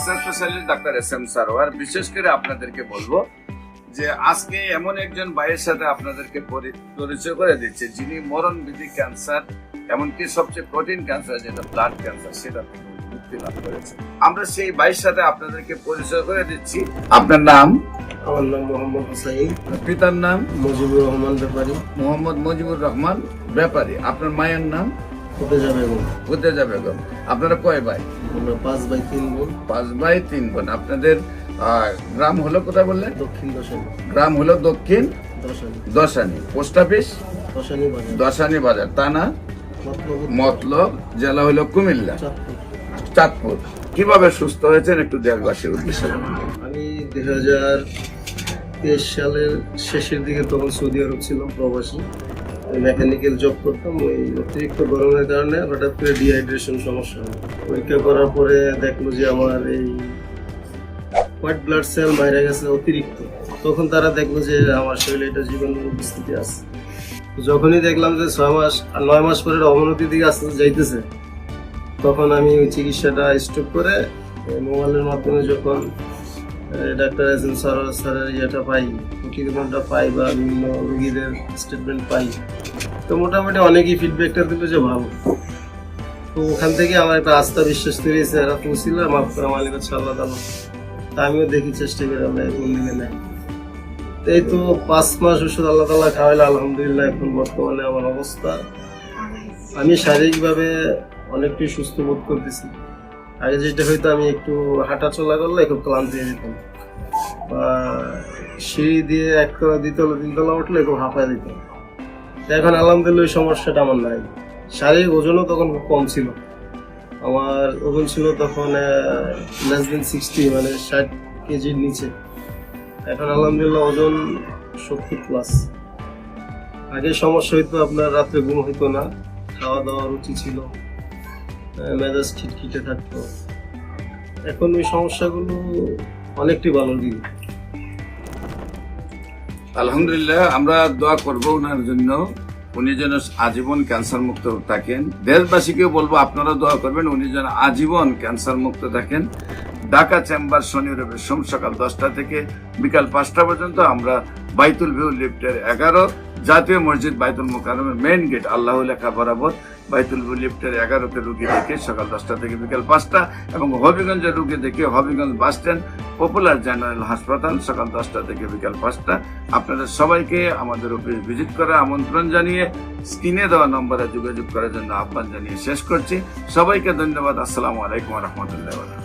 Cancer specialist doctor SM. Sarwar. বিশেষ করে আপনাদেরকে বলবো যে আজকে এমন একজন ভাইয়ের সাথে আপনাদেরকে পরিচয় করে দিচ্ছে যিনি মরণবিধি ক্যান্সার, এমনকি সবচেয়ে কঠিন ক্যান্সার যেটা ব্লাড ক্যান্সার, সেটা থেকে মুক্তি লাভ করেছে। আমরা সেই ভাইয়ের সাথে আপনাদেরকে পরিচয় করে দিচ্ছি। আপনার নাম? আমার নাম মোহাম্মদ হুসাইন। পিতার নাম? মুজিবুর রহমান ব্যাপারী। মোহাম্মদ মুজিবুর রহমান ব্যাপারী। আপনার মায়ের নাম? ফুতেজা বেগম। ফুতেজা বেগম। আপনারা কয় ভাই? আমরা 5 ভাই 3 বোন। 5 ভাই 3 বোন। আপনাদের গ্রাম হলো কোথায় বললেন? দক্ষিণ দশানি। গ্রাম হলো দক্ষিণ দশানি। দশানি। পোস্ট অফিস দশানি বাজার। দশানি বাজার। থানা মতলব মতলব। জেলা হলো কুমিল্লা চাঁদপুর। চাঁদপুর। কিভাবে সুস্থ হয়েছেন একটু দেশবাসীর উদ্দেশ্যে বলুন। আমি 2023 সালের শেষের দিকে তখন সৌদি আরব ছিলাম প্রবাসী। মেকানিক্যাল জব করতাম। ওই অতিরিক্ত গরমের কারণে হঠাৎ করে ডিহাইড্রেশন সমস্যা হয়। পরীক্ষা করার পরে দেখলো যে আমার এই হোয়াইট ব্লাড সেল মারা গেছে অতিরিক্ত। তখন তারা দেখলো যে আমার শরীরে এটা জীবাণু উপস্থিতি আছে। যখনই দেখলাম যে 6 মাস আর 9 মাস পরে অবনতির দিকে আস্তে আস্তে যাইতেছে, তখন আমি ওই চিকিৎসাটা স্টপ করে মোবাইলের মাধ্যমে যখন ডাক্তার এস.এম. সারোয়ার স্যারের ইয়েটা পাই, প্রতিবেদনটা পাই বা বিভিন্ন রোগীদের স্টেটমেন্ট পাই, তো মোটামুটি অনেকেই ফিডব্যাকটা দিল যে ভালো। তো ওখান থেকে আমার একটা আস্থা বিশ্বাস তৈরি হয়েছে, এরা পৌঁছিল মাফ করা মালিক হচ্ছে আল্লাহ তাআলা। তা আমিও দেখি চেষ্টা করে আমরা কোন দিকে নেই। এই তো 5 মাস ওষুধ আল্লাহ তাআলা খাওয়াইলে আলহামদুলিল্লাহ এখন বর্তমানে আমার অবস্থা, আমি শারীরিকভাবে অনেকটাই সুস্থ বোধ করতেছি। আগে যেটা হয়তো আমি একটু হাঁটা চলা করলে খুব ক্লান্তি হয়ে যেতাম, বা সিঁড়ি দিয়ে 1 তলা 2 তলা 3 তলা উঠলে খুব হাঁপায় দিতাম। এখন আলহামদুলিল্লাহ ওই সমস্যাটা আমার নাই। শারীরিক ওজনও তখন খুব কম ছিল। আমার ওজন ছিল তখন less than 60, মানে 60 কেজির নিচে। এখন আলহামদুলিল্লাহ ওজন 70+। আগে সমস্যা হইতো আপনার রাত্রে ঘুম হইতো না, খাওয়া দাওয়া রুচি ছিল, মেজাজ খিটখিটে থাকতো। এখন ওই সমস্যাগুলো অনেকটাই ভালো দিকে। আলহামদুলিল্লাহ, আমরা দোয়া করবো ওনার জন্য, উনি যেন আজীবন ক্যান্সার মুক্ত থাকেন। দেশবাসীকেও বলবো আপনারা দোয়া করবেন উনি যেন আজীবন ক্যান্সার মুক্ত থাকেন। ঢাকা চেম্বার শনি রবি সোম সকাল 10টা থেকে বিকাল 5টা পর্যন্ত আমরা বাইতুল ভিউ লিফটের 11, জাতীয় মসজিদ বাইতুল মোকাররমের মেইন গেট আল্লাহ লেখা বরাবর বাইতুল ভিউ লিফটের 11তে রুগী দেখে সকাল 10টা থেকে বিকাল 5টা, এবং হবিগঞ্জের রুগী দেখে Habiganj bus stand popular general হাসপাতাল সকাল 10টা থেকে বিকাল 5টা। আপনাদের সবাইকে আমাদের অফিস ভিজিট করার আমন্ত্রণ জানিয়ে স্ক্রিনে দেওয়া নম্বরে যোগাযোগ করার জন্য আহ্বান জানিয়ে শেষ করছি। সবাইকে ধন্যবাদ। আসসালামু আলাইকুম ওয়া রাহমাতুল্লাহি ওয়া বারাকাতুহু।